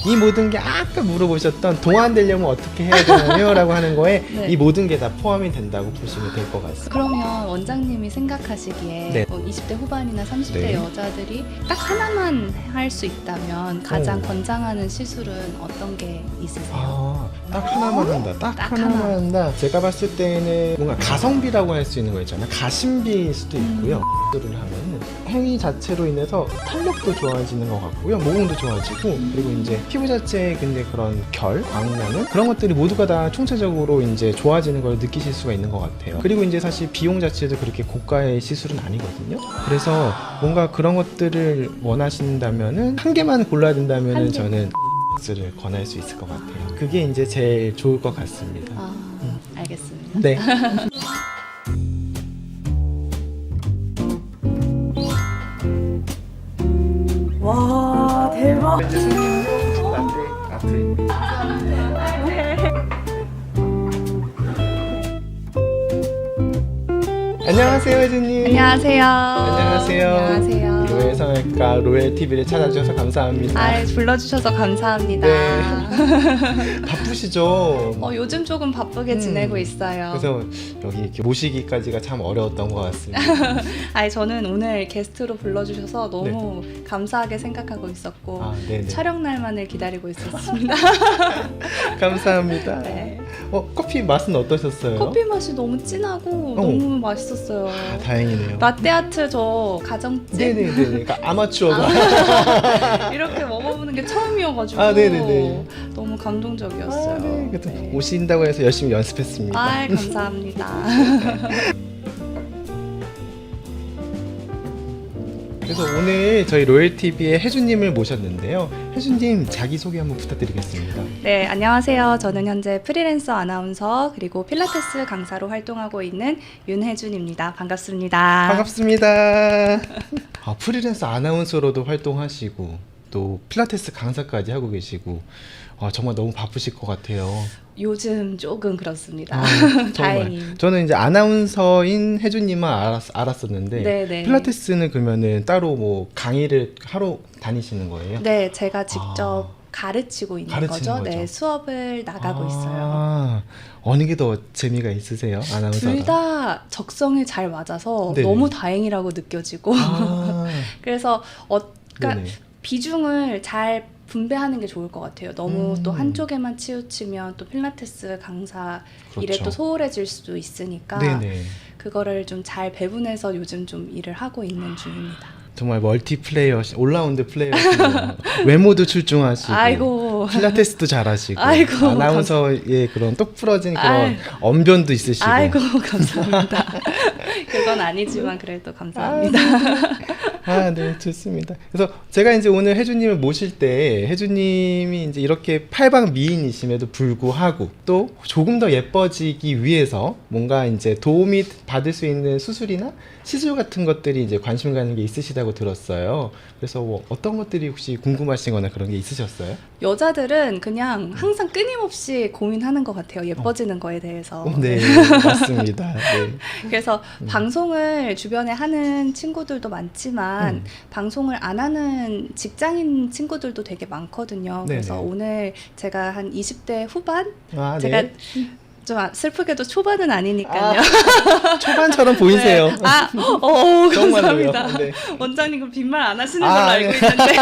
이 모든 게 아까 물어보셨던 동안 되려면 어떻게 해야 되나요? 라고 하는 거에 네. 이 모든 게 다 포함이 된다고 보시면 될 것 같습니다. 그러면 원장님이 생각하시기에 네. 20대 후반이나 30대 네. 여자들이 딱 하나만 할 수 있다면 가장 오. 권장하는 시술은 어떤 게 있으세요? 아, 딱 하나만 한다. 딱 딱 하나만 하나. 한다. 제가 봤을 때는 뭔가 가성비라고 할 수 있는 거 있잖아요. 가심비일 수도 있고요. 를 하면은 행위 자체로 인해서 탄력도 좋아지는 것 같고요. 모공도 좋아지고 그리고 이제 피부 자체의 근데 그런 결, 광나는 그런 것들이 모두가 다 총체적으로 이제 좋아지는 걸 느끼실 수가 있는 것 같아요. 그리고 이제 사실 비용 자체도 그렇게 고가의 시술은 아니거든요. 그래서 뭔가 그런 것들을 원하신다면은 한 개만 골라야 된다면은 한 개. 저는 를 권할 수 있을 것 같아요. 그게 이제 제일 좋을 것 같습니다. 아, 알겠습니다. 네. 와 대박. 안녕하세요, 혜진님. 안녕하세요. 안녕하세요. 안녕하세요. 로엘 성형외과 로엘 TV를 찾아주셔서 감사합니다. 아, 불러주셔서 감사합니다. 네. 바쁘시죠? 요즘 조금 바쁘게 지내고 있어요. 그래서 여기 이렇게 모시기까지가 참 어려웠던 것 같습니다. 저는 오늘 게스트로 불러주셔서 너무 감사하게 생각하고 있었고 아, 네네. 촬영 날만을 기다리고 있었습니다. 감사합니다. 네. 커피 맛은 어떠셨어요? 커피 맛이 너무 진하고 너무 맛있었어요. 아, 다행이네요. 라떼아트 저 가정집 네네네. 그러니까 아마추어가. 이렇게 먹어보는 게 처음이어가지고 아, 네네네. 너무 감동적이었어요. 아, 네. 그래도 네. 오신다고 해서 열심히 연습했습니다. 아, 감사합니다. 그래서 오늘 저희 로엘TV의 혜주님을 모셨는데요. 혜주님 자기소개 한번 부탁드리겠습니다. 네, 안녕하세요. 저는 현재 프리랜서 아나운서 그리고 필라테스 강사로 활동하고 있는 윤혜준입니다. 반갑습니다. 반갑습니다. 프리랜서 아나운서로도 활동하시고 또 필라테스 강사까지 하고 계시고 정말 너무 바쁘실 것 같아요. 요즘 조금 그렇습니다. 정말. 다행히. 저는 이제 아나운서인 혜주님만 알았었는데 네네. 필라테스는 그러면은 따로 뭐 강의를 하러 다니시는 거예요? 네, 제가 직접 가르치고 있는 가르치는 거죠. 거죠. 네, 수업을 나가고 있어요. 어느 게 더 재미가 있으세요? 아나운서가? 둘 다 적성에 잘 맞아서 네네. 너무 다행이라고 느껴지고 그래서 그러니까 네네. 비중을 잘 분배하는 게 좋을 것 같아요. 너무 또 음. 한쪽에만 치우치면 또 필라테스 강사 일에 그렇죠. 또 소홀해질 수도 있으니까 네네. 그거를 좀 잘 배분해서 요즘 좀 일을 하고 있는 중입니다. 정말 멀티플레이어, 올라운드 플레이어시네요. 외모도 출중하시고 아이고. 필라테스도 잘하시고 아이고, 아나운서의 그런 똑 부러진 그런 아이. 언변도 있으시고 아이고 감사합니다. 그건 아니지만 그래도 감사합니다. 네, 좋습니다. 그래서 제가 이제 오늘 혜주님을 모실 때 혜주님이 이제 이렇게 팔방 미인이심에도 불구하고 또 조금 더 예뻐지기 위해서 뭔가 이제 도움이 받을 수 있는 수술이나 시술 같은 것들이 이제 관심 가는 게 있으시다고 들었어요. 그래서 뭐 어떤 것들이 혹시 궁금하시거나 그런 게 있으셨어요? 여자들은 그냥 항상 끊임없이 고민하는 것 같아요. 예뻐지는 거에 대해서. 네, 맞습니다. 네. 그래서 방송을 주변에 하는 친구들도 많지만 방송을 안 하는 직장인 친구들도 되게 많거든요. 그래서 네네. 오늘 제가 한 20대 후반? 네. 제가 좀 슬프게도 초반은 아니니까요. 초반처럼 보이세요. 네. 감사합니다. 정말로요. 네. 원장님 그 빈말 안 하시는 걸로 알고 있는데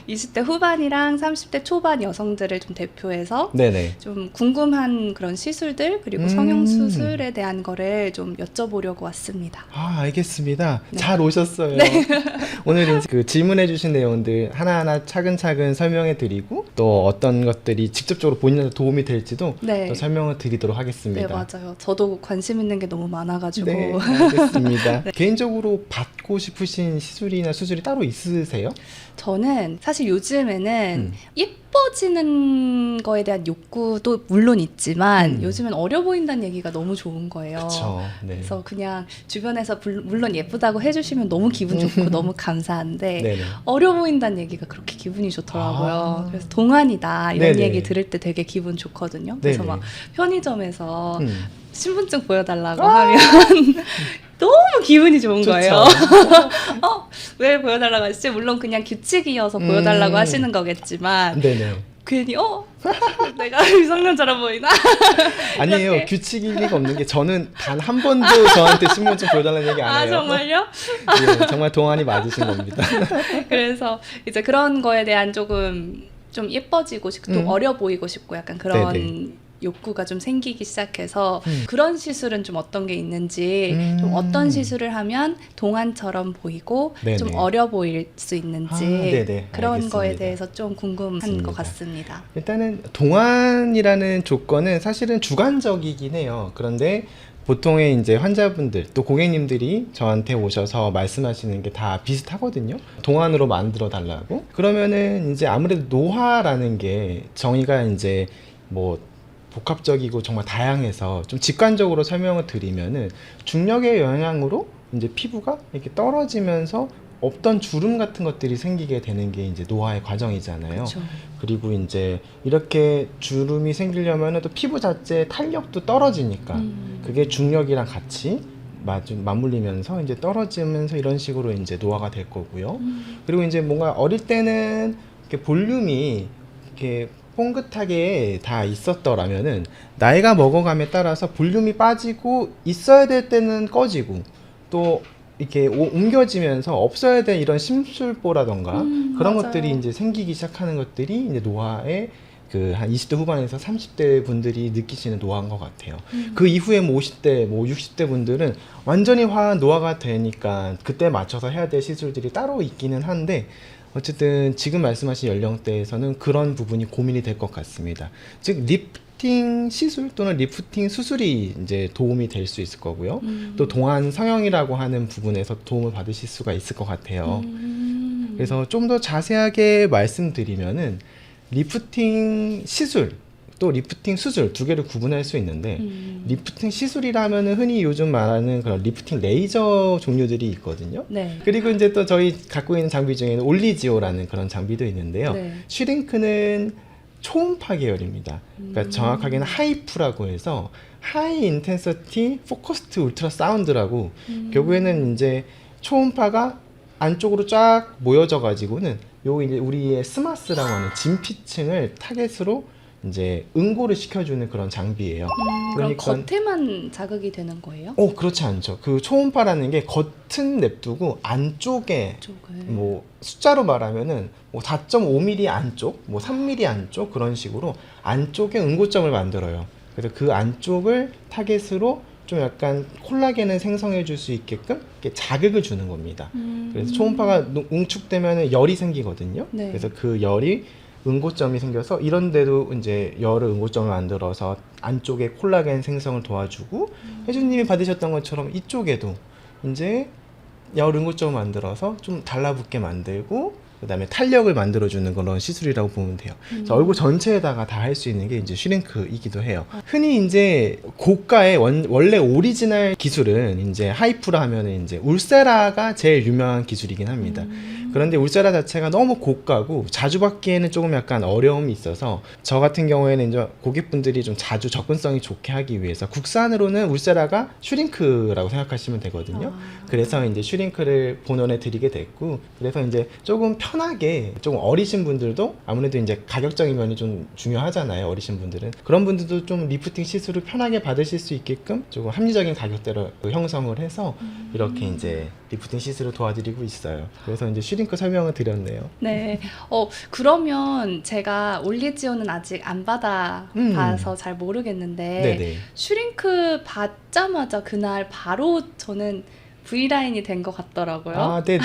20대 후반이랑 30대 초반 여성들을 좀 대표해서 네네. 좀 궁금한 그런 시술들 그리고 성형수술에 대한 거를 좀 여쭤보려고 왔습니다. 알겠습니다. 네. 잘 오셨어요. 오늘 이제 그 질문해주신 내용들 하나하나 차근차근 설명해드리고 또 어떤 것들이 직접적으로 본인한테 도움이 될지도 네. 또 설명을 드리도록 하겠습니다. 네, 맞아요. 저도 관심 있는 게 너무 많아가지고. 네, 알겠습니다. 개인적으로 받고 싶으신 시술이나 수술이 따로 있으세요? 저는 사실 요즘에는 예뻐지는 거에 대한 욕구도 물론 있지만 요즘엔 어려 보인다는 얘기가 너무 좋은 거예요. 그렇죠. 네. 그래서 그냥 주변에서 물론 예쁘다고 해주시면 너무 기분 좋고 너무 감사한데 네네. 어려 보인다는 얘기가 그렇게 기분이 좋더라고요. 그래서 동안이다 이런 네네. 얘기 들을 때 되게 기분 좋거든요. 그래서 네네. 막 편의점에서 음. 신분증 보여달라고 하면 너무 기분이 좋은 좋죠. 거예요. 왜 보여달라고 하시지? 물론 그냥 규칙이어서 보여달라고 하시는 거겠지만 네네. 괜히 내가 미성년자라 보이나? 아니에요. 이렇게. 규칙일 리가 없는 게 저는 단 한 번도 저한테 신분증 보여달라는 얘기 안 아 해요. 정말요? 예, 정말 동안이 맞으신 겁니다. 그래서 이제 그런 거에 대한 조금 좀 예뻐지고 싶고 또 어려 보이고 싶고 약간 그런 네네. 욕구가 좀 생기기 시작해서 그런 시술은 좀 어떤 게 있는지 좀 어떤 시술을 하면 동안처럼 보이고 네네. 좀 어려 보일 수 있는지 네네. 그런 알겠습니다. 거에 대해서 좀 궁금한 맞습니다. 것 같습니다. 일단은 동안이라는 조건은 사실은 주관적이긴 해요. 그런데 보통의 이제 환자분들 또 고객님들이 저한테 오셔서 말씀하시는 게 다 비슷하거든요. 동안으로 만들어 달라고. 그러면은 이제 아무래도 노화라는 게 정의가 이제 뭐 복합적이고 정말 다양해서 좀 직관적으로 설명을 드리면은 중력의 영향으로 이제 피부가 이렇게 떨어지면서 없던 주름 같은 것들이 생기게 되는 게 이제 노화의 과정이잖아요. 그렇죠. 그리고 이제 이렇게 주름이 생기려면 또 피부 자체의 탄력도 떨어지니까 그게 중력이랑 같이 맞물리면서 이제 떨어지면서 이런 식으로 이제 노화가 될 거고요. 그리고 이제 뭔가 어릴 때는 이렇게 볼륨이 이렇게 뽕긋하게 다 있었더라면은 나이가 먹어감에 따라서 볼륨이 빠지고 있어야 될 때는 꺼지고 또 이렇게 옮겨지면서 없어야 될 이런 심술보라던가 그런 맞아요. 것들이 이제 생기기 시작하는 것들이 이제 노화의 그 한 20대 후반에서 30대 분들이 느끼시는 노화인 것 같아요. 그 이후에 뭐 50대, 뭐 60대 분들은 완전히 화한 노화가 되니까 그때 맞춰서 해야 될 시술들이 따로 있기는 한데 어쨌든 지금 말씀하신 연령대에서는 그런 부분이 고민이 될 것 같습니다. 즉 리프팅 시술 또는 리프팅 수술이 이제 도움이 될 수 있을 거고요. 또 동안 성형이라고 하는 부분에서 도움을 받으실 수가 있을 것 같아요. 그래서 좀 더 자세하게 말씀드리면은 리프팅 시술 또 리프팅 수술 두 개를 구분할 수 있는데 리프팅 시술이라면은 흔히 요즘 말하는 그런 리프팅 레이저 종류들이 있거든요. 네. 그리고 이제 또 저희 갖고 있는 장비 중에는 올리지오라는 그런 장비도 있는데요. 네. 슈링크는 초음파 계열입니다. 그러니까 정확하게는 하이프라고 해서 하이 인텐서티 포커스드 울트라 사운드라고 결국에는 이제 초음파가 안쪽으로 쫙 모여져 가지고는 요 이제 우리의 스마스라고 하는 진피층을 타겟으로 이제 응고를 시켜주는 그런 장비예요. 그럼 겉에만 자극이 되는 거예요? 그렇지 않죠. 그 초음파라는 게 겉은 냅두고 안쪽에 쪽을. 뭐 숫자로 말하면은 뭐 4.5mm 안쪽, 뭐 3mm 안쪽 그런 식으로 안쪽에 응고점을 만들어요. 그래서 그 안쪽을 타겟으로 좀 약간 콜라겐을 생성해 줄 수 있게끔 이렇게 자극을 주는 겁니다. 그래서 초음파가 응축되면 열이 생기거든요. 네. 그래서 그 열이 응고점이 생겨서 이런 데도 이제 열을 응고점을 만들어서 안쪽에 콜라겐 생성을 도와주고 혜주님이 받으셨던 것처럼 이쪽에도 이제 열 응고점을 만들어서 좀 달라붙게 만들고 그다음에 탄력을 만들어주는 그런 시술이라고 보면 돼요. 그래서 얼굴 전체에다가 다 할 수 있는 게 이제 슈링크이기도 해요. 흔히 이제 고가의 원래 오리지널 기술은 이제 하이프라 하면은 이제 울세라가 제일 유명한 기술이긴 합니다. 그런데 울세라 자체가 너무 고가고 자주 받기에는 조금 약간 어려움이 있어서 저 같은 경우에는 이제 고객분들이 좀 자주 접근성이 좋게 하기 위해서 국산으로는 울세라가 슈링크라고 생각하시면 되거든요. 그래서 이제 슈링크를 본원에 드리게 됐고 그래서 이제 조금 편하게 좀 어리신 분들도 아무래도 이제 가격적인 면이 좀 중요하잖아요. 어리신 분들은 그런 분들도 좀 리프팅 시술을 편하게 받으실 수 있게끔 조금 합리적인 가격대로 형성을 해서 이렇게 이제 리프팅 시술을 도와드리고 있어요. 그래서 이제 슈링크 설명을 드렸네요. 네. 그러면 제가 올리지오는 아직 안 받아봐서 잘 모르겠는데 네네. 슈링크 받자마자 그날 바로 저는 V라인이 된 것 같더라고요. 아, 네네.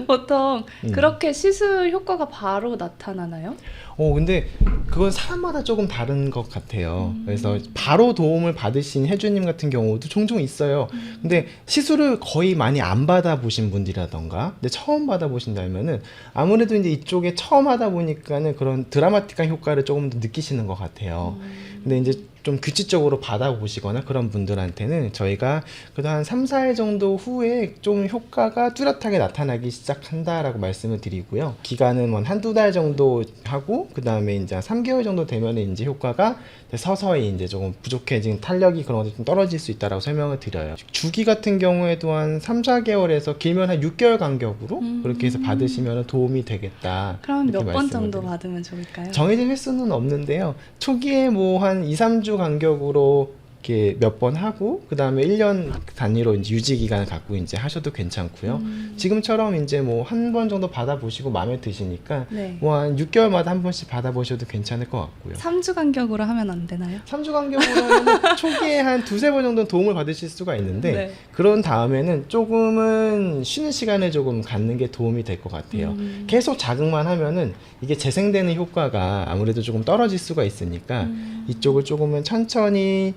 보통 그렇게 시술 효과가 바로 나타나나요? 근데 그건 사람마다 조금 다른 것 같아요. 그래서 바로 도움을 받으신 혜주님 같은 경우도 종종 있어요. 근데 시술을 거의 많이 안 받아보신 분들이라던가, 근데 처음 받아보신다면은 아무래도 이제 이쪽에 처음 하다 보니까는 그런 드라마틱한 효과를 조금 더 느끼시는 것 같아요. 근데 이제 좀 규칙적으로 받아보시거나 그런 분들한테는 저희가 그래도 한 3, 4일 정도 후에 좀 효과가 뚜렷하게 나타나기 시작한다라고 말씀을 드리고요. 기간은 뭐 한두 달 정도 하고 그 다음에 이제 3개월 정도 되면 이제 효과가 서서히 이제 조금 부족해진 탄력이 그런 것들이 좀 떨어질 수 있다라고 설명을 드려요. 주기 같은 경우에도 한 3, 4개월에서 길면 한 6개월 간격으로 그렇게 해서 받으시면 도움이 되겠다. 그럼 이렇게 몇 번 말씀을 정도 드려요. 받으면 좋을까요? 정해진 횟수는 없는데요. 초기에 뭐 한 2, 3주 간격으로 이렇게 몇 번 하고 그 다음에 1년 단위로 이제 유지 기간을 갖고 이제 하셔도 괜찮고요. 지금처럼 이제 뭐 한 번 정도 받아보시고 마음에 드시니까 네. 뭐 한 6개월마다 한 번씩 받아보셔도 괜찮을 것 같고요. 3주 간격으로 하면 안 되나요? 3주 간격으로는 초기에 한 두세 번 정도 도움을 받으실 수가 있는데 네. 그런 다음에는 조금은 쉬는 시간을 조금 갖는 게 도움이 될 것 같아요. 계속 자극만 하면은 이게 재생되는 효과가 아무래도 조금 떨어질 수가 있으니까 이쪽을 조금은 천천히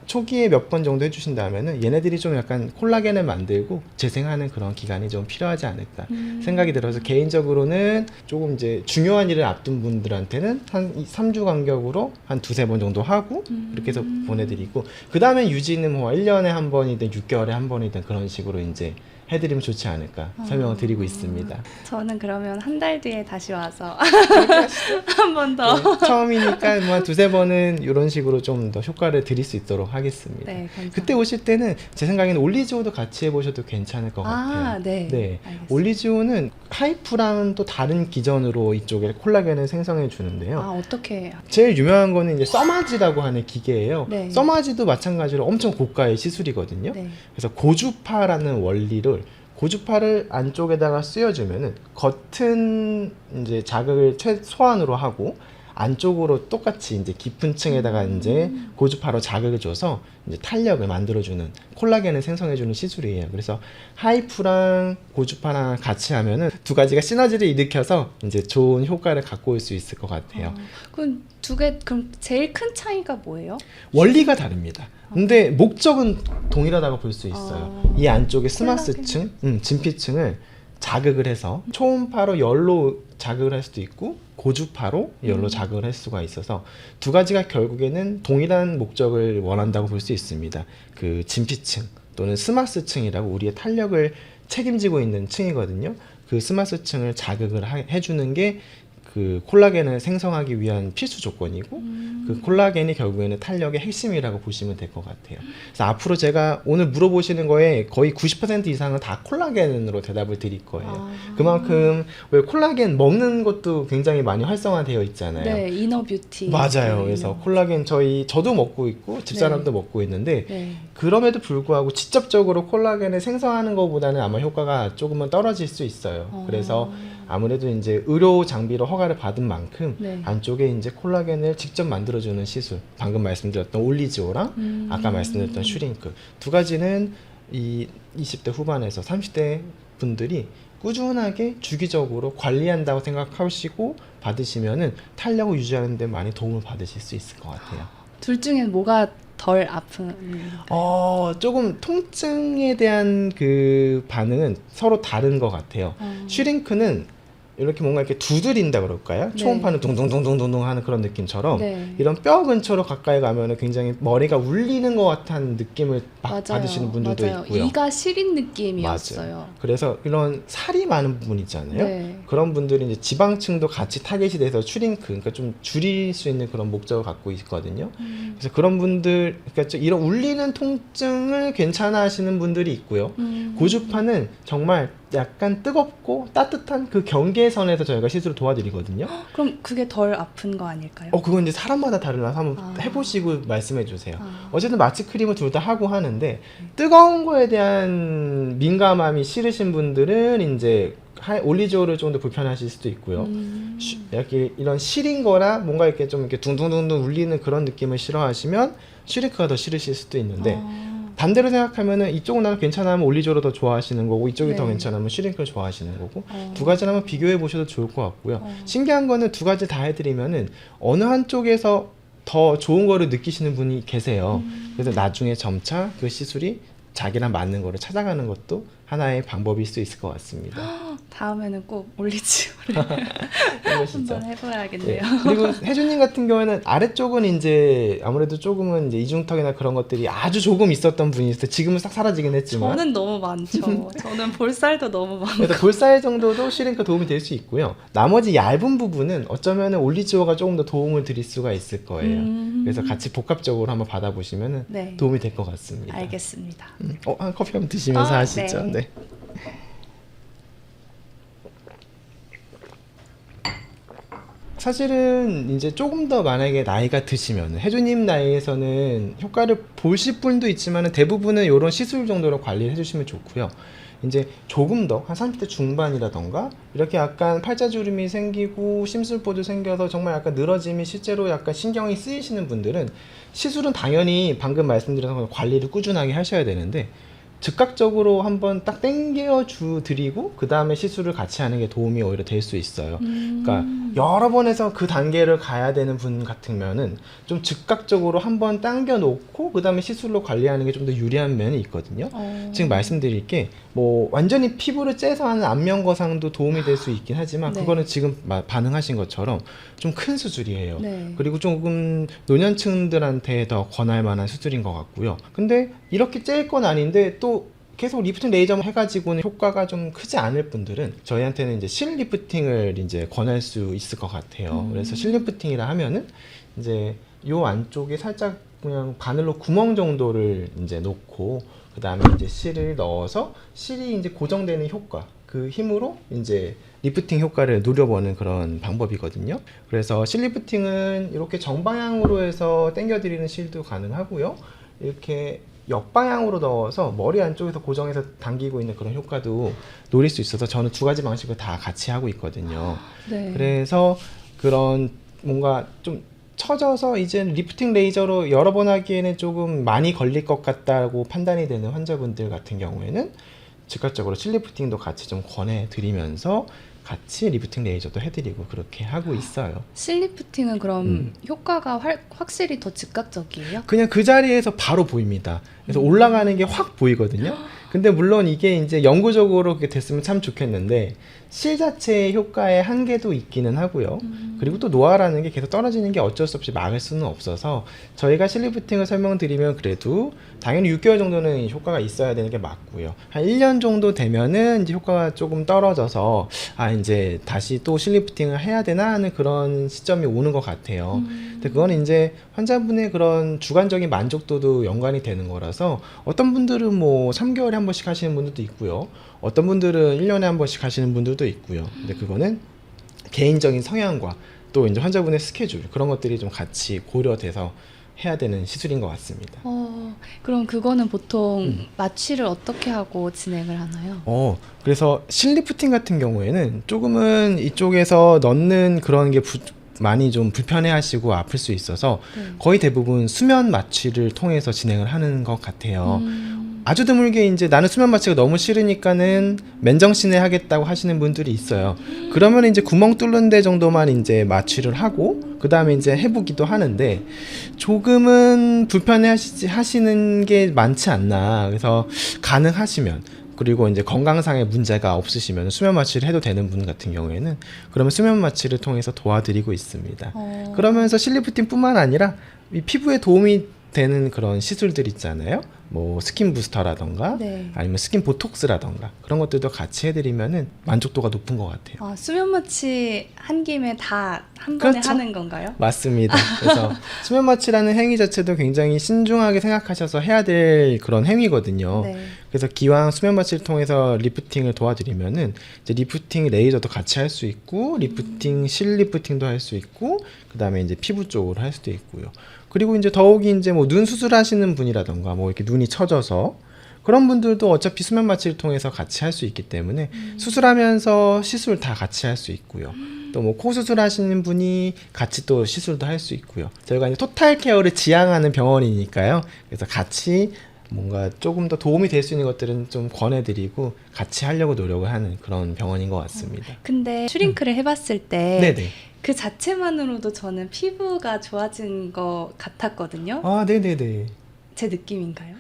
초기에 몇 번 정도 해주신 다음에는 얘네들이 좀 약간 콜라겐을 만들고 재생하는 그런 기간이 좀 필요하지 않을까 생각이 들어서 개인적으로는 조금 이제 중요한 일을 앞둔 분들한테는 한 3주 간격으로 한 두세 번 정도 하고 그렇게 해서 보내드리고 그 다음에 유지는 뭐 1년에 한 번이든 6개월에 한 번이든 그런 식으로 이제 해드리면 좋지 않을까 설명을 드리고 있습니다. 저는 그러면 한 달 뒤에 다시 와서 한 번 더. 네, 처음이니까 뭐 한 두세 번은 이런 식으로 좀 더 효과를 드릴 수 있도록 하겠습니다. 네, 감사합니다. 그때 오실 때는 제 생각에는 올리지오도 같이 해보셔도 괜찮을 것 같아요. 네. 네. 알겠습니다. 올리지오는 하이프랑은 또 다른 기전으로 이쪽에 콜라겐을 생성해 주는데요. 어떻게? 제일 유명한 거는 이제 써마지라고 하는 기계예요. 네. 써마지도 마찬가지로 엄청 고가의 시술이거든요. 네. 그래서 고주파라는 원리를 고주파를 안쪽에다가 씌워주면은 겉은 이제 자극을 최소한으로 하고 안쪽으로 똑같이 이제 깊은 층에다가 이제 고주파로 자극을 줘서 이제 탄력을 만들어주는 콜라겐을 생성해주는 시술이에요. 그래서 하이프랑 고주파랑 같이 하면은 두 가지가 시너지를 일으켜서 이제 좋은 효과를 갖고 올 수 있을 것 같아요. 그럼 두 개, 그럼 제일 큰 차이가 뭐예요? 원리가 다릅니다. 근데 목적은 동일하다고 볼 수 있어요. 이 안쪽에 스마스층, 진피층을 자극을 해서 초음파로 열로 자극을 할 수도 있고 고주파로 열로 자극을 할 수가 있어서 두 가지가 결국에는 동일한 목적을 원한다고 볼 수 있습니다. 그 진피층 또는 스마스층이라고 우리의 탄력을 책임지고 있는 층이거든요. 그 스마스층을 자극을 해주는 게 그 콜라겐을 생성하기 위한 필수 조건이고 그 콜라겐이 결국에는 탄력의 핵심이라고 보시면 될 것 같아요. 그래서 앞으로 제가 오늘 물어보시는 거에 거의 90% 이상은 다 콜라겐으로 대답을 드릴 거예요. 그만큼 왜 콜라겐 먹는 것도 굉장히 많이 활성화되어 있잖아요. 네, 이너 뷰티. 맞아요. 그래서 콜라겐 저도 먹고 있고 집사람도 먹고 있는데 네. 그럼에도 불구하고 직접적으로 콜라겐을 생성하는 것보다는 아마 효과가 조금은 떨어질 수 있어요. 그래서 아무래도 이제 의료 장비로 허가를 받은 만큼 네. 안쪽에 이제 콜라겐을 직접 만들어주는 시술, 방금 말씀드렸던 올리지오랑 아까 말씀드렸던 슈링크 두 가지는 이 20대 후반에서 30대 분들이 꾸준하게 주기적으로 관리한다고 생각하시고 받으시면은 탄력을 유지하는 데 많이 도움을 받으실 수 있을 것 같아요. 둘 중에 뭐가 덜 아픈? 조금 통증에 대한 그 반응은 서로 다른 것 같아요. 슈링크는 이렇게 뭔가 이렇게 두드린다 그럴까요? 네. 초음파는 둥둥둥둥둥 하는 그런 느낌처럼 네. 이런 뼈 근처로 가까이 가면은 굉장히 머리가 울리는 것 같은 느낌을 받으시는 분들도 맞아요. 있고요. 이가 시린 느낌이었어요. 그래서 이런 살이 많은 부분 있잖아요. 네. 그런 분들이 이제 지방층도 같이 타겟이 돼서 슈링크, 그러니까 좀 줄일 수 있는 그런 목적을 갖고 있거든요. 그래서 그런 분들, 그러니까 이런 울리는 통증을 괜찮아 하시는 분들이 있고요. 고주파는 정말 약간 뜨겁고 따뜻한 그 경계선에서 저희가 시술을 도와드리거든요. 그럼 그게 덜 아픈 거 아닐까요? 그건 이제 사람마다 다르라서 한번 해보시고 말씀해 주세요. 아. 어쨌든 마취 크림을 둘 다 하고 하는데 뜨거운 거에 대한 민감함이 싫으신 분들은 이제 올리지오를 좀 더 불편하실 수도 있고요. 이렇게 이런 시린 거나 뭔가 이렇게 좀 이렇게 둥둥둥둥 울리는 그런 느낌을 싫어하시면 슈링크가 더 싫으실 수도 있는데 반대로 생각하면은 이쪽은 나는 괜찮으면 올리지오를 더 좋아하시는 거고 이쪽이 네. 더 괜찮으면 슈링크를 좋아하시는 거고 두 가지를 한번 비교해 보셔도 좋을 것 같고요. 신기한 거는 두 가지 다 해드리면은 어느 한쪽에서 더 좋은 거를 느끼시는 분이 계세요. 그래서 나중에 점차 그 시술이 자기랑 맞는 거를 찾아가는 것도 하나의 방법일 수 있을 것 같습니다. 다음에는 꼭 올리지오를 해보시죠. 한번 네. 해봐야겠네요. 그리고 혜주님 같은 경우에는 아래쪽은 이제 아무래도 조금은 이제 이중턱이나 그런 것들이 아주 조금 있었던 분이세요. 지금은 싹 사라지긴 했지만. 저는 너무 많죠. 저는 볼살도 너무 많고. 그래서 볼살 정도도 슈링크 도움이 될 수 있고요. 나머지 얇은 부분은 어쩌면 올리지오가 조금 더 도움을 드릴 수가 있을 거예요. 그래서 같이 복합적으로 한번 받아보시면 네. 도움이 될 것 같습니다. 알겠습니다. 커피 한번 드시면서 아, 하시죠. 네. 네. 사실은 이제 조금 더 만약에 나이가 드시면 혜주님 나이에서는 효과를 보실 분도 있지만 대부분은 이런 시술 정도로 관리를 해주시면 좋고요. 이제 조금 더 한 30대 중반이라던가 이렇게 약간 팔자주름이 생기고 심술보도 생겨서 정말 약간 늘어짐이 실제로 약간 신경이 쓰이시는 분들은 시술은 당연히 방금 말씀드린 관리를 꾸준하게 하셔야 되는데 즉각적으로 한번 딱 땡겨 드리고 그 다음에 시술을 같이 하는 게 도움이 오히려 될 수 있어요. 그러니까 여러 번 해서 그 단계를 가야 되는 분 같으면은 좀 즉각적으로 한번 당겨 놓고 그 다음에 시술로 관리하는 게 좀 더 유리한 면이 있거든요. 지금 말씀드릴 게 뭐 완전히 피부를 째서 하는 안면 거상도 도움이 될 수 있긴 하지만 네. 그거는 지금 반응하신 것처럼 좀 큰 수술이에요. 네. 그리고 조금 노년층들한테 더 권할 만한 수술인 것 같고요. 근데 이렇게 찔 건 아닌데 또 계속 리프팅 레이저 해가지고는 효과가 좀 크지 않을 분들은 저희한테는 이제 실 리프팅을 이제 권할 수 있을 것 같아요. 그래서 실 리프팅이라 하면은 이제 요 안쪽에 살짝 그냥 바늘로 구멍 정도를 이제 놓고 그 다음에 이제 실을 넣어서 실이 이제 고정되는 효과, 그 힘으로 이제 리프팅 효과를 누려보는 그런 방법이거든요. 그래서 실 리프팅은 이렇게 정방향으로 해서 당겨드리는 실도 가능하고요. 이렇게 역방향으로 넣어서 머리 안쪽에서 고정해서 당기고 있는 그런 효과도 노릴 수 있어서 저는 두 가지 방식을 다 같이 하고 있거든요. 네. 그래서 그런 뭔가 좀 처져서 이제 리프팅 레이저로 여러 번 하기에는 조금 많이 걸릴 것 같다고 판단이 되는 환자분들 같은 경우에는 즉각적으로 실 리프팅도 같이 좀 권해드리면서 같이 리프팅 레이저도 해드리고 그렇게 하고 있어요. 실리프팅은 그럼 효과가 확실히 더 즉각적이에요? 그냥 그 자리에서 바로 보입니다. 그래서 올라가는 게 확 보이거든요. 근데 물론 이게 이제 영구적으로 그렇게 됐으면 참 좋겠는데 실 자체의 효과에 한계도 있기는 하고요. 그리고 또 노화라는 게 계속 떨어지는 게 어쩔 수 없이 막을 수는 없어서 저희가 실 리프팅을 설명드리면 그래도 당연히 6개월 정도는 효과가 있어야 되는 게 맞고요. 한 1년 정도 되면은 이제 효과가 조금 떨어져서 이제 다시 또 실 리프팅을 해야 되나 하는 그런 시점이 오는 것 같아요. 근데 그건 이제 환자분의 그런 주관적인 만족도도 연관이 되는 거라서 어떤 분들은 뭐 3개월에 한 번씩 하시는 분들도 있고요. 어떤 분들은 1년에 한 번씩 하시는 분들도 있고요. 근데 그거는 개인적인 성향과 또 이제 환자분의 스케줄 그런 것들이 좀 같이 고려돼서 해야 되는 시술인 것 같습니다. 그럼 그거는 보통 마취를 어떻게 하고 진행을 하나요? 그래서 실 리프팅 같은 경우에는 조금은 이쪽에서 넣는 그런 게 많이 좀 불편해하시고 아플 수 있어서 거의 대부분 수면 마취를 통해서 진행을 하는 것 같아요. 아주 드물게 이제 나는 수면 마취가 너무 싫으니까는 맨정신에 하겠다고 하시는 분들이 있어요. 그러면 이제 구멍 뚫는 데 정도만 이제 마취를 하고 그 다음에 이제 해보기도 하는데 조금은 불편해 하시는 게 많지 않나. 그래서 가능하시면 그리고 이제 건강상의 문제가 없으시면 수면 마취를 해도 되는 분 같은 경우에는 그러면 수면 마취를 통해서 도와드리고 있습니다. 그러면서 실 리프팅뿐만 아니라 이 피부에 도움이 되는 그런 시술들 있잖아요. 뭐 스킨 부스터라던가 네. 아니면 스킨 보톡스라던가 그런 것들도 같이 해드리면은 만족도가 높은 것 같아요. 수면 마취 한 김에 다 한 번에 그렇죠. 하는 건가요? 맞습니다. 그래서 수면 마취라는 행위 자체도 굉장히 신중하게 생각하셔서 해야 될 그런 행위거든요. 네. 그래서 기왕 수면 마취를 통해서 리프팅을 도와드리면은 이제 리프팅 레이저도 같이 할 수 있고 리프팅 실 리프팅도 할 수 있고 그 다음에 이제 피부 쪽으로 할 수도 있고요. 그리고 이제 더욱이 이제 뭐 눈 수술하시는 분이라던가 뭐 이렇게 눈이 처져서 그런 분들도 어차피 수면 마취를 통해서 같이 할 수 있기 때문에 수술하면서 시술 다 같이 할 수 있고요. 또 뭐 코 수술하시는 분이 같이 또 시술도 할 수 있고요. 저희가 이제 토탈 케어를 지향하는 병원이니까요. 그래서 같이 뭔가 조금 더 도움이 될 수 있는 것들은 좀 권해드리고 같이 하려고 노력을 하는 그런 병원인 것 같습니다. 근데 슈링크를 해봤을 때 네네. 그 자체만으로도 저는 피부가 좋아진 것 같았거든요. 네네네. 제 느낌인가요?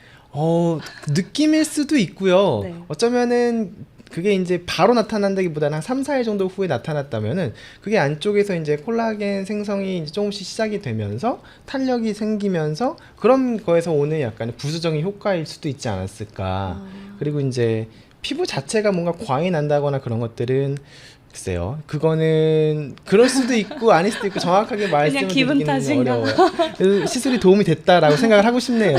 느낌일 수도 있고요. 네. 어쩌면은 그게 이제 바로 나타난다기보다는 한 3, 4일 정도 후에 나타났다면은 그게 안쪽에서 이제 콜라겐 생성이 이제 조금씩 시작이 되면서 탄력이 생기면서 그런 거에서 오는 약간 부수적인 효과일 수도 있지 않았을까. 그리고 이제 피부 자체가 뭔가 광이 난다거나 그런 것들은 글쎄요. 그거는 그럴 수도 있고 아닐 수도 있고 정확하게 말씀을 기분 드리기는 탓인가? 어려워요. 그래서 시술이 도움이 됐다라고 생각을 하고 싶네요.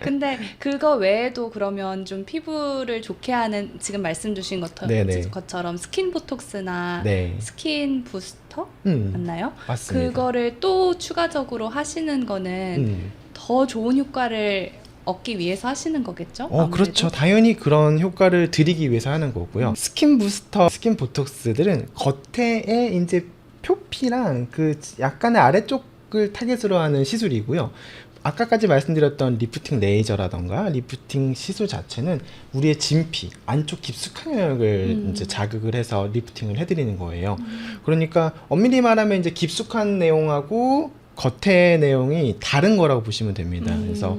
근데 그거 외에도 그러면 좀 피부를 좋게 하는 지금 말씀 주신 네네. 것처럼 스킨 보톡스나 네. 스킨 부스터 음, 맞나요? 맞습니다. 그거를 또 추가적으로 하시는 거는 더 좋은 효과를 얻기 위해서 하시는 거겠죠? 아무래도? 그렇죠. 당연히 그런 효과를 드리기 위해서 하는 거고요. 스킨 부스터, 스킨 보톡스들은 겉에의 이제 표피랑 그 약간의 아래쪽을 타겟으로 하는 시술이고요. 아까까지 말씀드렸던 리프팅 레이저라던가 리프팅 시술 자체는 우리의 진피, 안쪽 깊숙한 영역을 이제 자극을 해서 리프팅을 해드리는 거예요. 그러니까 엄밀히 말하면 이제 깊숙한 내용하고 겉의 내용이 다른 거라고 보시면 됩니다. 그래서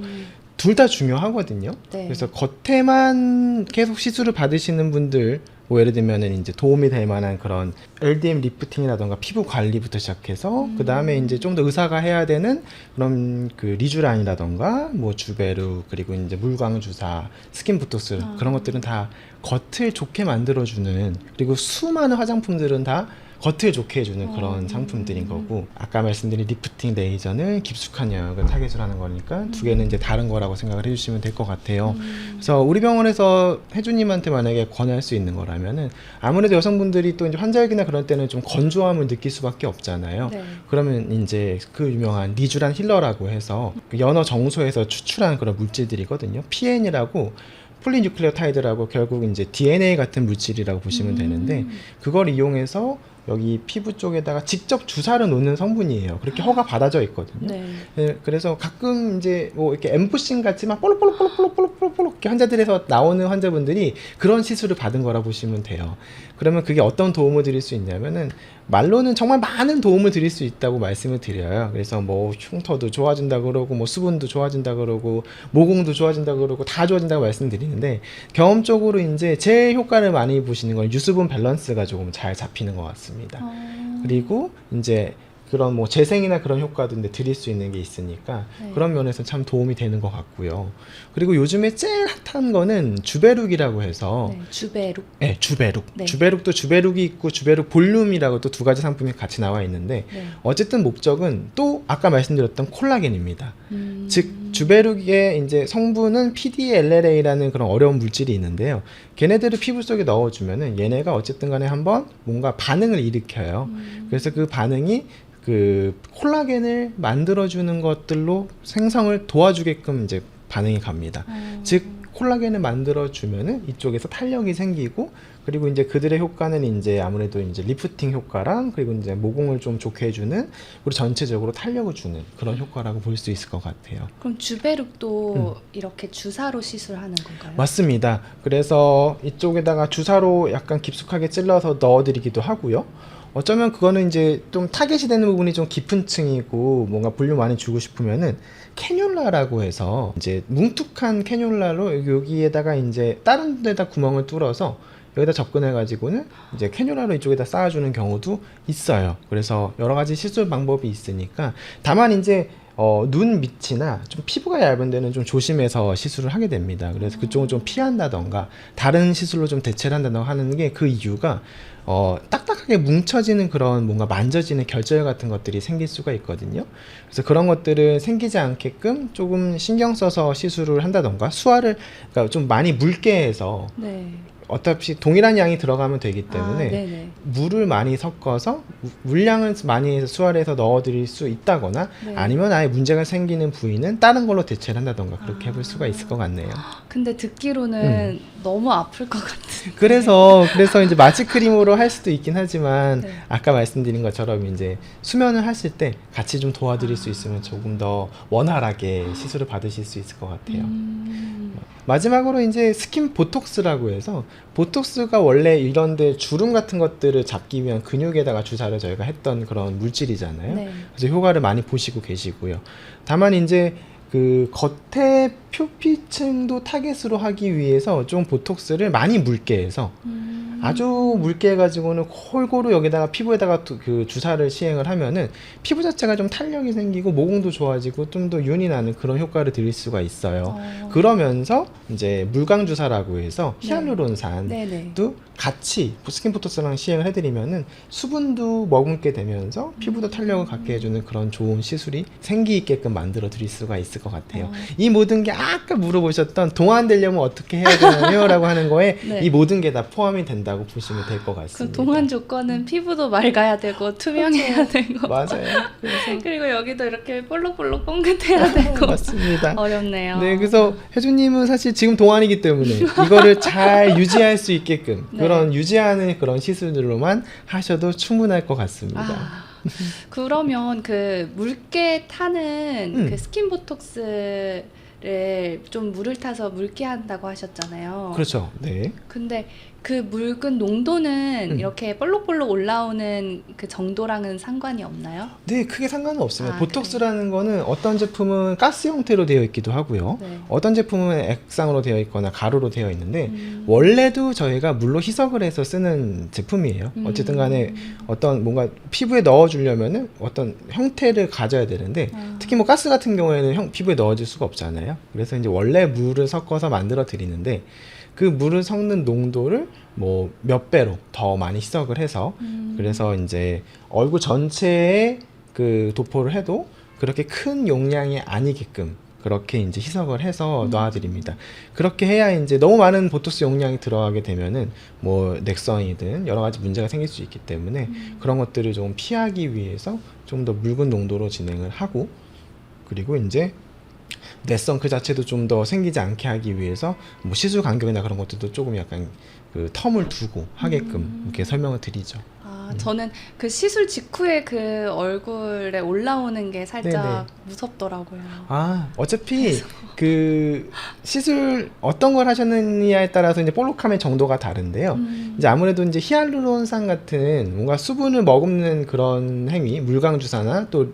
둘 다 중요하거든요. 네. 그래서 겉에만 계속 시술을 받으시는 분들, 뭐 예를 들면은 이제 도움이 될 만한 그런 LDM 리프팅이라던가 피부 관리부터 시작해서 그 다음에 이제 좀 더 의사가 해야 되는 그런 그 리쥬란이라던가 뭐 주베루 그리고 이제 물광 주사, 스킨 보톡스 그런 것들은 다 겉을 좋게 만들어주는, 그리고 수많은 화장품들은 다 겉을 좋게 해주는 그런 상품들인 거고, 아까 말씀드린 리프팅 레이저는 깊숙한 영역을 타겟으로 하는 거니까 두 개는 이제 다른 거라고 생각을 해주시면 될 것 같아요. 그래서 우리 병원에서 혜주님한테 만약에 권할 수 있는 거라면은 아무래도 여성분들이 또 이제 환절기나 그런 때는 좀 건조함을 느낄 수밖에 없잖아요. 네. 그러면 이제 그 유명한 리쥬란 힐러라고 해서 그 연어 정소에서 추출한 그런 물질들이거든요. PN이라고 폴리뉴클레오타이드라고 결국 이제 DNA 같은 물질이라고 보시면 되는데, 그걸 이용해서 여기 피부 쪽에다가 직접 주사를 놓는 성분이에요. 그렇게 허가 받아져 있거든요. 네. 네, 그래서 가끔 이제 뭐 이렇게 엠푸싱 같지만 볼록볼록볼록볼록볼록 이렇게 환자들에서 나오는 환자분들이 그런 시술을 받은 거라 보시면 돼요. 그러면 그게 어떤 도움을 드릴 수 있냐면은 말로는 정말 많은 도움을 드릴 수 있다고 말씀을 드려요. 그래서 뭐 흉터도 좋아진다 그러고 뭐 수분도 좋아진다 그러고 모공도 좋아진다 그러고 다 좋아진다고 말씀드리는데, 경험적으로 이제 제일 효과를 많이 보시는 건 유수분 밸런스가 조금 잘 잡히는 것 같습니다. 그리고 이제 그런 뭐 재생이나 그런 효과도 이제 드릴 수 있는 게 있으니까 네. 그런 면에서 참 도움이 되는 것 같고요. 그리고 요즘에 제일 핫한 거는 주베룩이라고 해서 네. 주베룩. 네, 주베룩. 네. 주베룩도 주베룩이 있고 주베룩 볼륨이라고 또 두 가지 상품이 같이 나와 있는데, 네. 어쨌든 목적은 또 아까 말씀드렸던 콜라겐입니다. 즉 주베룩의 이제 성분은 PDLLA라는 그런 어려운 물질이 있는데요. 걔네들을 피부 속에 넣어주면은 얘네가 어쨌든 간에 한번 뭔가 반응을 일으켜요. 그래서 그 반응이 그 콜라겐을 만들어주는 것들로 생성을 도와주게끔 이제 반응이 갑니다. 즉 콜라겐을 만들어주면은 이쪽에서 탄력이 생기고, 그리고 이제 그들의 효과는 이제 아무래도 이제 리프팅 효과랑 그리고 이제 모공을 좀 좋게 해주는, 그리고 전체적으로 탄력을 주는 그런 효과라고 볼 수 있을 것 같아요. 그럼 주베룩도 이렇게 주사로 시술하는 건가요? 맞습니다. 그래서 이쪽에다가 주사로 약간 깊숙하게 찔러서 넣어드리기도 하고요. 어쩌면 그거는 이제 좀 타겟이 되는 부분이 좀 깊은 층이고 뭔가 볼륨 많이 주고 싶으면은 캐뉼라라고 해서 이제 뭉툭한 캐뉼라로 여기에다가 이제 다른 데다 구멍을 뚫어서 여기다 접근해 가지고는 이제 캐뉼라로 이쪽에다 쌓아주는 경우도 있어요. 그래서 여러 가지 시술 방법이 있으니까, 다만 이제 눈 밑이나 좀 피부가 얇은 데는 좀 조심해서 시술을 하게 됩니다. 그래서 그쪽은 좀 피한다던가 다른 시술로 좀 대체를 한다던가 하는 게, 그 이유가 딱딱하게 뭉쳐지는 그런 뭔가 만져지는 결절 같은 것들이 생길 수가 있거든요. 그래서 그런 것들을 생기지 않게끔 조금 신경 써서 시술을 한다던가, 수화를 그러니까 좀 많이 묽게 해서, 네. 어차피 동일한 양이 들어가면 되기 때문에 네네. 물을 많이 섞어서 물량을 많이 해서 수화를 해서 넣어드릴 수 있다거나, 네. 아니면 아예 문제가 생기는 부위는 다른 걸로 대체를 한다던가 그렇게 해볼 수가 있을 것 같네요. 근데 듣기로는 너무 아플 것 같은. 그래서 이제 마취 크림으로 할 수도 있긴 하지만 네. 아까 말씀드린 것처럼 이제 수면을 하실 때 같이 좀 도와드릴 수 있으면 조금 더 원활하게 시술을 받으실 수 있을 것 같아요. 마지막으로 이제 스킨 보톡스라고 해서, 보톡스가 원래 이런데 주름 같은 것들을 잡기 위한 근육에다가 주사를 저희가 했던 그런 물질이잖아요. 네. 그래서 효과를 많이 보시고 계시고요. 다만 이제 그 겉에 표피층도 타겟으로 하기 위해서 좀 보톡스를 많이 묽게 해서 아주 묽게 해가지고는 골고루 여기다가 피부에다가 그 주사를 시행을 하면은 피부 자체가 좀 탄력이 생기고 모공도 좋아지고 좀 더 윤이 나는 그런 효과를 드릴 수가 있어요. 그러면서 이제 물광 주사라고 해서 히알루론산도 네네. 같이 스킨 보톡스랑 시행을 해드리면은 수분도 머금게 되면서 피부도 탄력을 갖게 해주는 그런 좋은 시술이 생기 있게끔 만들어 드릴 수가 있을 것 같아요. 이 모든 게 아까 물어보셨던 동안되려면 어떻게 해야 되나요? 라고 하는 거에 네. 이 모든 게 다 포함이 된다고 보시면 될 것 그 같습니다. 동안 조건은 피부도 맑아야 되고 투명해야 되고 맞아요. 그래서 그리고 여기도 이렇게 볼록볼록 뽕긋해야 되고 맞습니다. 어렵네요. 네, 그래서 혜주님은 사실 지금 동안이기 때문에 이거를 잘 유지할 수 있게끔 네. 그런 유지하는 그런 시술들로만 하셔도 충분할 것 같습니다. 아, 그러면 그 묽게 타는 그 스킨 보톡스를 좀 물을 타서 묽게 한다고 하셨잖아요. 그렇죠. 네. 근데 그 묽은 농도는 이렇게 볼록볼록 올라오는 그 정도랑은 상관이 없나요? 네, 크게 상관은 없습니다. 아, 보톡스라는 거는 어떤 제품은 가스 형태로 되어 있기도 하고요. 네. 어떤 제품은 액상으로 되어 있거나 가루로 되어 있는데 원래도 저희가 물로 희석을 해서 쓰는 제품이에요. 어쨌든 간에 어떤 뭔가 피부에 넣어주려면은 어떤 형태를 가져야 되는데 특히 뭐 가스 같은 경우에는 피부에 넣어줄 수가 없잖아요. 그래서 이제 원래 물을 섞어서 만들어 드리는데 그 물을 섞는 농도를 뭐 몇 배로 더 많이 희석을 해서 그래서 이제 얼굴 전체에 그 도포를 해도 그렇게 큰 용량이 아니게끔 그렇게 이제 희석을 해서 놔드립니다. 그렇게 해야 이제 너무 많은 보톡스 용량이 들어가게 되면은 뭐 넥성이든 여러 가지 문제가 생길 수 있기 때문에 그런 것들을 좀 피하기 위해서 좀 더 묽은 농도로 진행을 하고 그리고 이제 내성 그 자체도 좀 더 생기지 않게 하기 위해서 뭐 시술 간격이나 그런 것들도 조금 약간 그 텀을 두고 하게끔 이렇게 설명을 드리죠. 아, 저는 그 시술 직후에 그 얼굴에 올라오는 게 살짝 네네. 무섭더라고요. 아, 어차피 그 시술 어떤 걸 하셨느냐에 따라서 이제 볼록함의 정도가 다른데요. 이제 아무래도 이제 히알루론산 같은 뭔가 수분을 머금는 그런 행위, 물광 주사나 또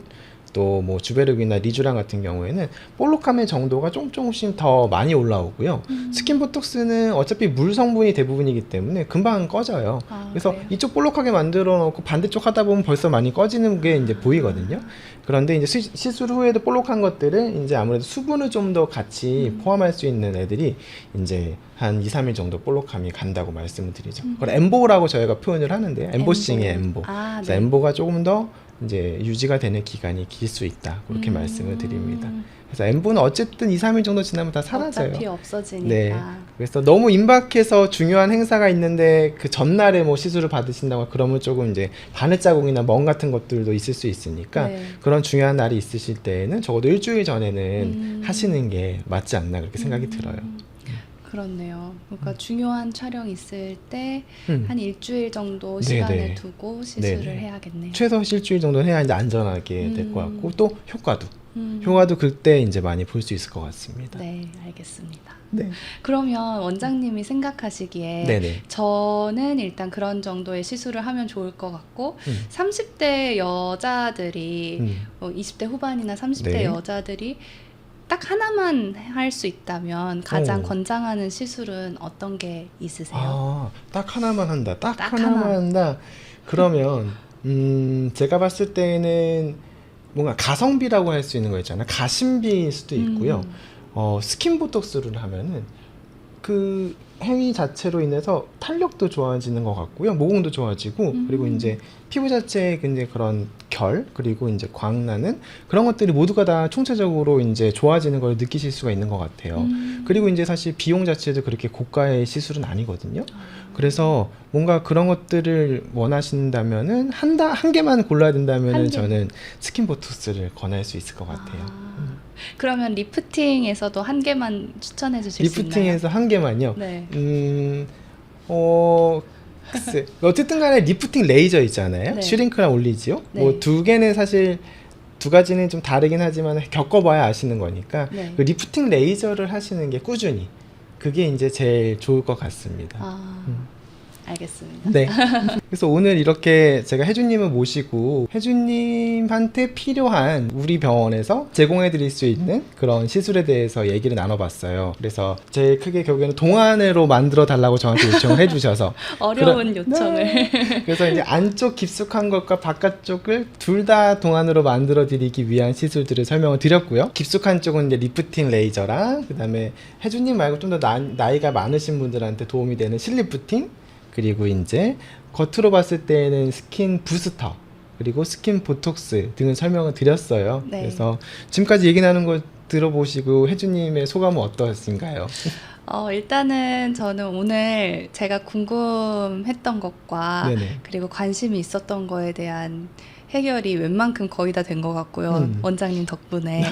뭐 주베르기나 리쥬란 같은 경우에는 볼록함의 정도가 조금씩 더 많이 올라오고요. 스킨 보톡스는 어차피 물 성분이 대부분이기 때문에 금방 꺼져요. 아, 그래서 그래요? 이쪽 볼록하게 만들어 놓고 반대쪽 하다 보면 벌써 많이 꺼지는 게 이제 보이거든요. 그런데 이제 시술 후에도 볼록한 것들은 이제 아무래도 수분을 좀 더 같이 포함할 수 있는 애들이 이제 한 2, 3일 정도 볼록함이 간다고 말씀을 드리죠. 그걸 엠보라고 저희가 표현을 하는데 엠보싱의 엠보. 아, 그래서 네. 엠보가 조금 더 이제 유지가 되는 기간이 길 수 있다. 그렇게 말씀을 드립니다. 그래서 엠보는 어쨌든 2, 3일 정도 지나면 다 사라져요. 어차피 없어지니까. 네. 그래서 너무 임박해서 중요한 행사가 있는데 그 전날에 뭐 시술을 받으신다고 그러면 조금 이제 바늘 자국이나 멍 같은 것들도 있을 수 있으니까 네. 그런 중요한 날이 있으실 때에는 적어도 일주일 전에는 하시는 게 맞지 않나 그렇게 생각이 들어요. 그렇네요. 그러니까 중요한 촬영 있을 때 음. 한 일주일 정도 네네. 시간을 두고 시술을 네네. 해야겠네요. 최소 일주일 정도는 해야 이제 안전하게 될 것 같고 또 효과도 음. 효과도 그때 이제 많이 볼 수 있을 것 같습니다. 네, 알겠습니다. 네. 그러면 원장님이 생각하시기에 네네. 저는 일단 그런 정도의 시술을 하면 좋을 것 같고 30대 여자들이 20대 후반이나 30대 네. 여자들이 딱 하나만 할 수 있다면 가장 오. 권장하는 시술은 어떤 게 있으세요? 아, 딱 하나만 한다. 딱 딱 하나만 하나. 한다. 그러면 제가 봤을 때는 뭔가 가성비라고 할 수 있는 거 있잖아요. 가심비일 수도 있고요. 스킨 보톡스를 하면은 그 행위 자체로 인해서 탄력도 좋아지는 것 같고요. 모공도 좋아지고 그리고 이제 피부 자체의 이제 그런 결 그리고 이제 광나는 그런 것들이 모두가 다 총체적으로 이제 좋아지는 걸 느끼실 수가 있는 것 같아요. 그리고 이제 사실 비용 자체도 그렇게 고가의 시술은 아니거든요. 그래서 뭔가 그런 것들을 원하신다면은 한 개만 골라야 된다면은 한 개. 저는 스킨 보톡스를 권할 수 있을 것 같아요. 그러면 리프팅에서도 한 개만 추천해 주실 수 있나요? 리프팅에서 한 개만요. 네. 글쎄. 어쨌든 간에 리프팅 레이저 있잖아요. 네. 슈링크랑 올리지요. 네. 뭐 두 개는 사실 두 가지는 좀 다르긴 하지만 겪어봐야 아시는 거니까 네. 그 리프팅 레이저를 하시는 게 꾸준히 그게 이제 제일 좋을 것 같습니다. 아, 알겠습니다. 네. 그래서 오늘 이렇게 제가 혜주님을 모시고 혜주님한테 필요한 우리 병원에서 제공해드릴 수 있는 그런 시술에 대해서 얘기를 나눠봤어요. 그래서 제일 크게 결국에는 동안으로 만들어 달라고 저한테 요청을 해주셔서 어려운 요청을. 그래서 이제 안쪽 깊숙한 것과 바깥쪽을 둘 다 동안으로 만들어 드리기 위한 시술들을 설명을 드렸고요. 깊숙한 쪽은 이제 리프팅 레이저랑 그다음에 혜주님 말고 좀 더 나이가 많으신 분들한테 도움이 되는 실리프팅, 그리고 이제 겉으로 봤을 때는 스킨 부스터, 그리고 스킨 보톡스 등을 설명을 드렸어요. 네. 그래서 지금까지 얘기 나눈 거 들어보시고 혜주님의 소감은 어떠신가요? 일단은 저는 오늘 제가 궁금했던 것과 네네. 그리고 관심이 있었던 거에 대한 해결이 웬만큼 거의 다 된 것 같고요. 원장님 덕분에.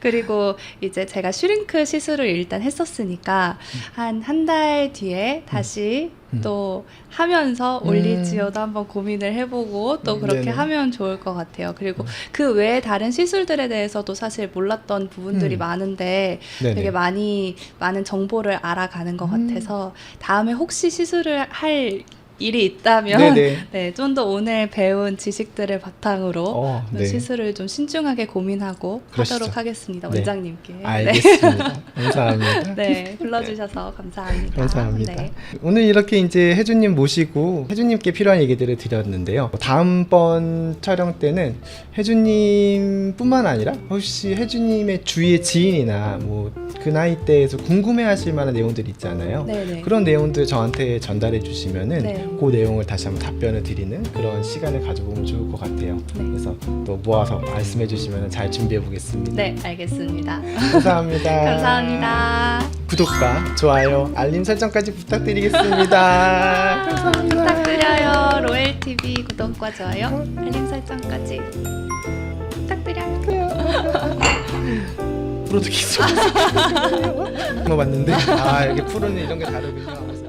그리고 이제 제가 슈링크 시술을 일단 했었으니까 한 달 뒤에 다시 또 하면서 올릴지어도 한번 고민을 해보고 또 그렇게 네네. 하면 좋을 것 같아요. 그리고 그 외에 다른 시술들에 대해서도 사실 몰랐던 부분들이 많은데 네네. 되게 많은 정보를 알아가는 것 같아서 다음에 혹시 시술을 할 일이 있다면 네네. 네, 좀 더 오늘 배운 지식들을 바탕으로 네. 시술을 좀 신중하게 고민하고 그러시죠. 하도록 하겠습니다. 네. 원장님께. 알겠습니다. 감사합니다. 네, 불러주셔서 감사합니다. 감사합니다. 네. 오늘 이렇게 이제 혜주님 모시고 혜주님께 필요한 얘기들을 드렸는데요. 다음번 촬영 때는 혜주님뿐만 아니라 혹시 혜주님의 주위의 지인이나 뭐 그 나이대에서 궁금해하실 만한 내용들이 있잖아요. 네네. 그런 내용들 저한테 전달해 주시면은 네. 그 내용을 다시 한번 답변을 드리는 그런 시간을 가져보면 좋을 것 같아요. 네. 그래서 또 모아서 말씀해 주시면 잘 준비해 보겠습니다. 네, 알겠습니다. 감사합니다. 감사합니다. 구독과 좋아요, 알림 설정까지 부탁드리겠습니다. 감사합니다. 부탁드려요. 로엘TV 구독과 좋아요, 알림 설정까지 부탁드려요. 프로도 기술. 뭐 봤는데 이렇게 프로는 이런 게 다르군요.